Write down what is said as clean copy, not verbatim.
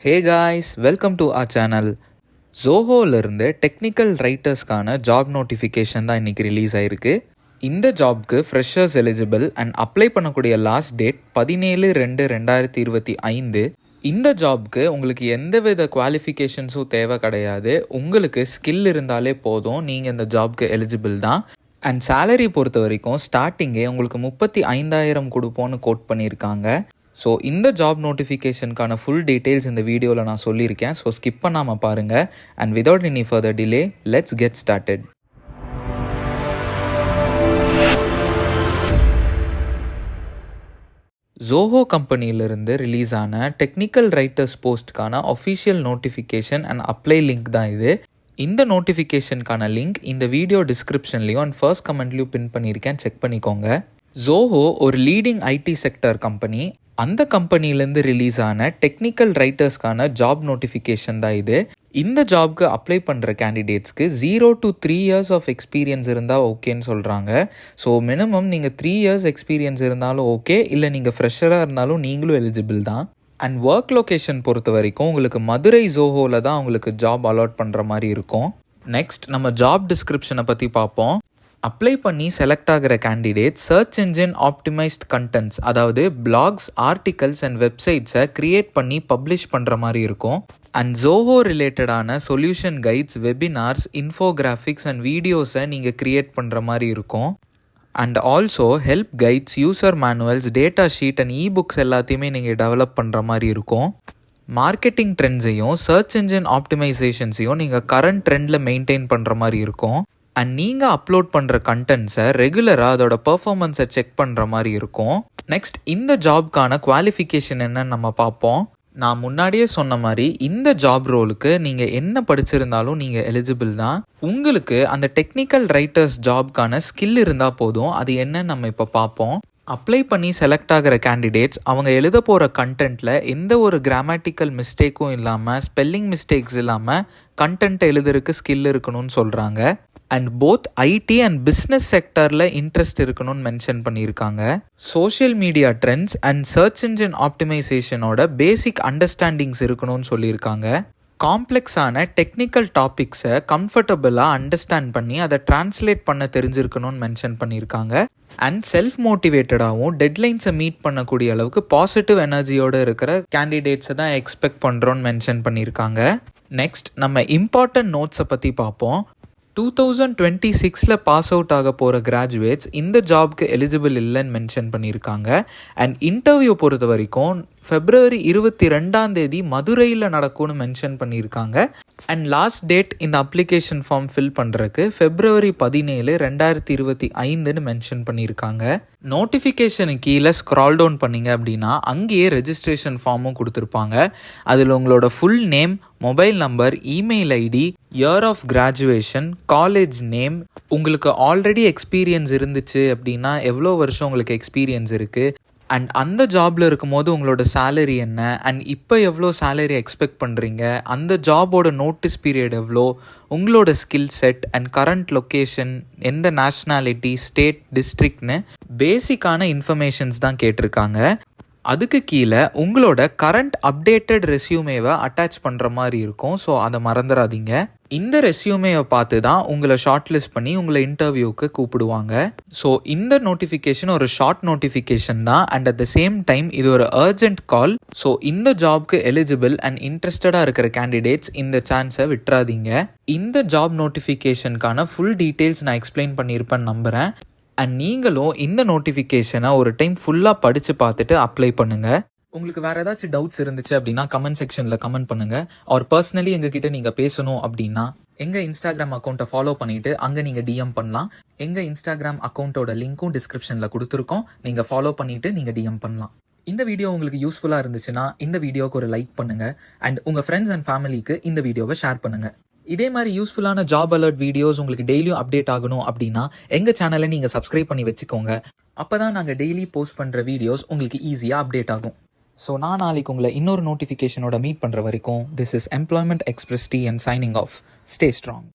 Hey guys, welcome to our channel. ஜோஹோலேருந்து technical ரைட்டர்ஸ்க்கான job notification தான் இன்றைக்கி ரிலீஸ் ஆகிருக்கு. இந்த ஜாப்க்கு ஃப்ரெஷர்ஸ் எலிஜிபிள் அண்ட் அப்ளை பண்ணக்கூடிய லாஸ்ட் டேட் 17/2/2025. இந்த ஜாப்க்கு உங்களுக்கு எந்தவித குவாலிஃபிகேஷன்ஸும் தேவை கிடையாது. உங்களுக்கு ஸ்கில் இருந்தாலே போதும், நீங்கள் இந்த ஜாப்க்கு எலிஜிபிள் தான். அண்ட் சேலரி பொறுத்த வரைக்கும் ஸ்டார்டிங்கே உங்களுக்கு 35,000 கொடுப்போன்னு கோட் பண்ணியிருக்காங்க. ஸோ இந்த ஜாப் நோட்டிஃபிகேஷனுக்கான ஃபுல் டீட்டெயில்ஸ் இந்த வீடியோவில் நான் சொல்லியிருக்கேன். ஸோ ஸ்கிப் பண்ணாமல் பாருங்கள். And without any further delay, let's get started. Zoho கம்பெனியிலிருந்து ரிலீஸ் ஆன டெக்னிக்கல் ரைட்டர்ஸ் போஸ்ட்கான official notification and apply link தான் இது. இந்த நோட்டிஃபிகேஷனுக்கான லிங்க் இந்த வீடியோ டிஸ்கிரிப்ஷன்லேயும் அண்ட் ஃபர்ஸ்ட் கமெண்ட்லேயும் பின் பண்ணியிருக்கேன், செக் பண்ணிக்கோங்க. ஜோஹோ ஒரு லீடிங் ஐடி செக்டர் கம்பெனி. அந்த கம்பெனிலேருந்து ரிலீஸ் ஆன டெக்னிக்கல் ரைட்டர்ஸ்க்கான ஜாப் நோட்டிஃபிகேஷன் தான் இது. இந்த ஜாப்க்கு அப்ளை பண்ணுற கேண்டிடேட்ஸ்க்கு 0 to 3 years ஆஃப் எக்ஸ்பீரியன்ஸ் இருந்தால் ஓகேன்னு சொல்கிறாங்க. ஸோ மினிமம் நீங்கள் 3 years எக்ஸ்பீரியன்ஸ் இருந்தாலும் ஓகே, இல்லை நீங்கள் ஃப்ரெஷராக இருந்தாலும் நீங்களும் எலிஜிபிள் தான். அண்ட் ஒர்க் லொக்கேஷன் பொறுத்த வரைக்கும் உங்களுக்கு மதுரை ஜோஹோவில் தான் உங்களுக்கு ஜாப் அலாட் பண்ணுற மாதிரி இருக்கும். நெக்ஸ்ட் நம்ம ஜாப் டிஸ்கிரிப்ஷனை பற்றி பார்ப்போம். அப்ளை பண்ணி செலக்ட் ஆகிற candidate search engine optimized contents, அதாவது பிளாக்ஸ், ஆர்டிகல்ஸ் அண்ட் வெப்சைட்ஸை க்ரியேட் பண்ணி பப்ளிஷ் பண்ணுற மாதிரி இருக்கும். அண்ட் ஜோஹோ ரிலேட்டடான solution guides, webinars, infographics and வீடியோஸை நீங்கள் க்ரியேட் பண்ணுற மாதிரி இருக்கும். And also help guides, user manuals, data sheet and ebooks எல்லாத்தையுமே நீங்கள் டெவலப் பண்ணுற மாதிரி இருக்கும். மார்க்கெட்டிங் ட்ரெண்ட்ஸையும் சர்ச் இன்ஜின் ஆப்டிமைசேஷன்ஸையும் நீங்கள் கரண்ட் ட்ரெண்டில் மெயின்டைன் பண்ணுற மாதிரி இருக்கும். அண்ட் நீங்கள் அப்லோட் பண்ணுற கண்டென்ட்ஸை ரெகுலராக அதோட பர்ஃபார்மன்ஸை செக் பண்ணுற மாதிரி இருக்கும். நெக்ஸ்ட் இந்த ஜாப்க்கான குவாலிஃபிகேஷன் என்னன்னு நம்ம பார்ப்போம். நான் முன்னாடியே சொன்ன மாதிரி இந்த ஜாப் ரோலுக்கு நீங்கள் என்ன படிச்சிருந்தாலும் நீங்கள் எலிஜிபிள் தான். உங்களுக்கு அந்த டெக்னிக்கல் ரைட்டர்ஸ் ஜாப்க்கான ஸ்கில் இருந்தால் போதும். அது என்னன்னு நம்ம இப்போ பார்ப்போம். அப்ளை பண்ணி செலக்ட் ஆகிற கேண்டிடேட்ஸ் அவங்க எழுத போகிற கண்டென்ட்டில் எந்த ஒரு கிராமட்டிக்கல் மிஸ்டேக்கும் இல்லாமல், ஸ்பெல்லிங் மிஸ்டேக்ஸ் இல்லாமல் கண்டென்ட் எழுதுறதுக்கு ஸ்கில் இருக்கணும்னு சொல்கிறாங்க. And both IT and business செக்டரில் இன்ட்ரெஸ்ட் இருக்கணும்னு மென்ஷன் பண்ணியிருக்காங்க. Social media trends and search engine ஆப்டிமைசேஷனோட பேசிக் அண்டர்ஸ்டாண்டிங்ஸ் இருக்கணும்னு சொல்லியிருக்காங்க. காம்ப்ளெக்ஸான டெக்னிக்கல் டாபிக்ஸை கம்ஃபர்டபுளாக அண்டர்ஸ்டாண்ட் பண்ணி அதை டிரான்ஸ்லேட் பண்ண தெரிஞ்சிருக்கணும்னு மென்ஷன் பண்ணியிருக்காங்க. அண்ட் செல்ஃப் மோட்டிவேட்டடாகவும் டெட்லைன்ஸை மீட் பண்ணக்கூடிய அளவுக்கு பாசிட்டிவ் எனர்ஜியோடு இருக்கிற கேண்டிடேட்ஸை தான் எக்ஸ்பெக்ட் பண்ணுறோன்னு மென்ஷன் பண்ணியிருக்காங்க. நெக்ஸ்ட் நம்ம இம்பார்ட்டன்ட் நோட்ஸை பற்றி பார்ப்போம். 2026 பாஸ் அவுட் ஆக போகிற கிராஜுவேட்ஸ் இந்த ஜாப்க்கு எலிஜிபிள் இல்லைன்னு மென்ஷன் பண்ணியிருக்காங்க. அண்ட் இன்டர்வியூ பொறுத்த வரைக்கும் February 22 மதுரையில் நடக்கும்னு மென்ஷன் பண்ணியிருக்காங்க. அண்ட் லாஸ்ட் டேட் இந்த அப்ளிகேஷன் ஃபார்ம் ஃபில் பண்ணுறதுக்கு February 17, 2025 மென்ஷன் பண்ணியிருக்காங்க. நோட்டிஃபிகேஷனுக்கு கீழே ஸ்க்ரால் டவுன் பண்ணிங்க அப்படின்னா அங்கேயே ரெஜிஸ்ட்ரேஷன் ஃபார்மும் கொடுத்துருப்பாங்க. அதில் உங்களோட full name, mobile number, email ID, year of graduation, college name, உங்களுக்கு ஆல்ரெடி எக்ஸ்பீரியன்ஸ் இருந்துச்சு அப்படின்னா எவ்வளோ வருஷம் உங்களுக்கு எக்ஸ்பீரியன்ஸ் இருக்குது, அண்ட் அந்த ஜாபில் இருக்கும்போது உங்களோட சேலரி என்ன, அண்ட் இப்போ எவ்வளோ சேலரி எக்ஸ்பெக்ட் பண்ணுறீங்க, அந்த ஜாபோட நோட்டீஸ் பீரியட் எவ்வளோ, உங்களோட skill set and current location, எந்த நேஷ்னாலிட்டி, ஸ்டேட், டிஸ்ட்ரிக்ட்னு பேசிக்கான இன்ஃபர்மேஷன்ஸ் தான் கேட்டிருக்காங்க. அதுக்கு கீழே உங்களோட கரண்ட் அப்டேட்டட் ரெஸ்யூமேவை அட்டாச் பண்ணுற மாதிரி இருக்கும். ஸோ அதை மறந்துடாதீங்க. இந்த ரெஸ்யூமேவை பார்த்து தான் உங்களை ஷார்ட் லிஸ்ட் பண்ணி உங்களை இன்டர்வியூக்கு கூப்பிடுவாங்க. ஸோ இந்த நோட்டிஃபிகேஷன் ஒரு ஷார்ட் நோட்டிஃபிகேஷன் தான். And at the same time இது ஒரு அர்ஜென்ட் கால். ஸோ இந்த ஜாப்க்கு எலிஜிபிள் அண்ட் இன்ட்ரெஸ்டடாக இருக்கிற கேண்டிடேட்ஸ் இந்த சான்ஸை விட்டுறாதீங்க. இந்த ஜாப் நோட்டிஃபிகேஷனுக்கான ஃபுல் டீட்டெயில்ஸ் நான் எக்ஸ்பிளைன் பண்ணியிருப்பேன்னு நம்புகிறேன். அண்ட் நீங்களும் இந்த நோட்டிஃபிகேஷனை ஒரு டைம் ஃபுல்லாக படித்து பார்த்துட்டு அப்ளை பண்ணுங்கள். உங்களுக்கு வேறு ஏதாச்சும் டவுட்ஸ் இருந்துச்சு அப்படின்னா கமெண்ட் செக்ஷனில் கமெண்ட் பண்ணுங்கள். ஆர் பர்சனலி எங்ககிட்ட நீங்கள் பேசணும் அப்படின்னா எங்கள் இன்ஸ்டாகிராம் அக்கௌண்ட்டை ஃபாலோ பண்ணிவிட்டு அங்கே நீங்கள் டிஎம் பண்ணலாம். எங்கள் இன்ஸ்டாகிராம் அக்கௌண்ட்டோட லிங்க்கும் டிஸ்கிரிப்ஷனில் கொடுத்துருக்கோம். நீங்கள் ஃபாலோ பண்ணிவிட்டு நீங்கள் டிஎம் பண்ணலாம். இந்த வீடியோ உங்களுக்கு யூஸ்ஃபுல்லாக இருந்துச்சுன்னா இந்த வீடியோவுக்கு ஒரு லைக் பண்ணுங்கள். அண்ட் உங்கள் ஃப்ரெண்ட்ஸ் அண்ட் ஃபேமிலிக்கு இந்த வீடியோவை ஷேர் பண்ணுங்கள். இதே மாதிரி யூஸ்ஃபுல்லான ஜாப் அலர்ட் வீடியோஸ் உங்களுக்கு டெய்லியும் அப்டேட் ஆகணும் அப்படின்னா எங்கள் சேனலை நீங்கள் சப்ஸ்கிரைப் பண்ணி வச்சுக்கோங்க. அப்போ தான் நாங்கள் டெய்லி போஸ்ட் பண்ணுற வீடியோஸ் உங்களுக்கு ஈஸியாக அப்டேட் ஆகும். ஸோ நான் நாளைக்கு உங்களை இன்னொரு நோட்டிஃபிகேஷனோட மீட் பண்ணுற வரைக்கும் this is Employment Express T and signing off. Stay strong.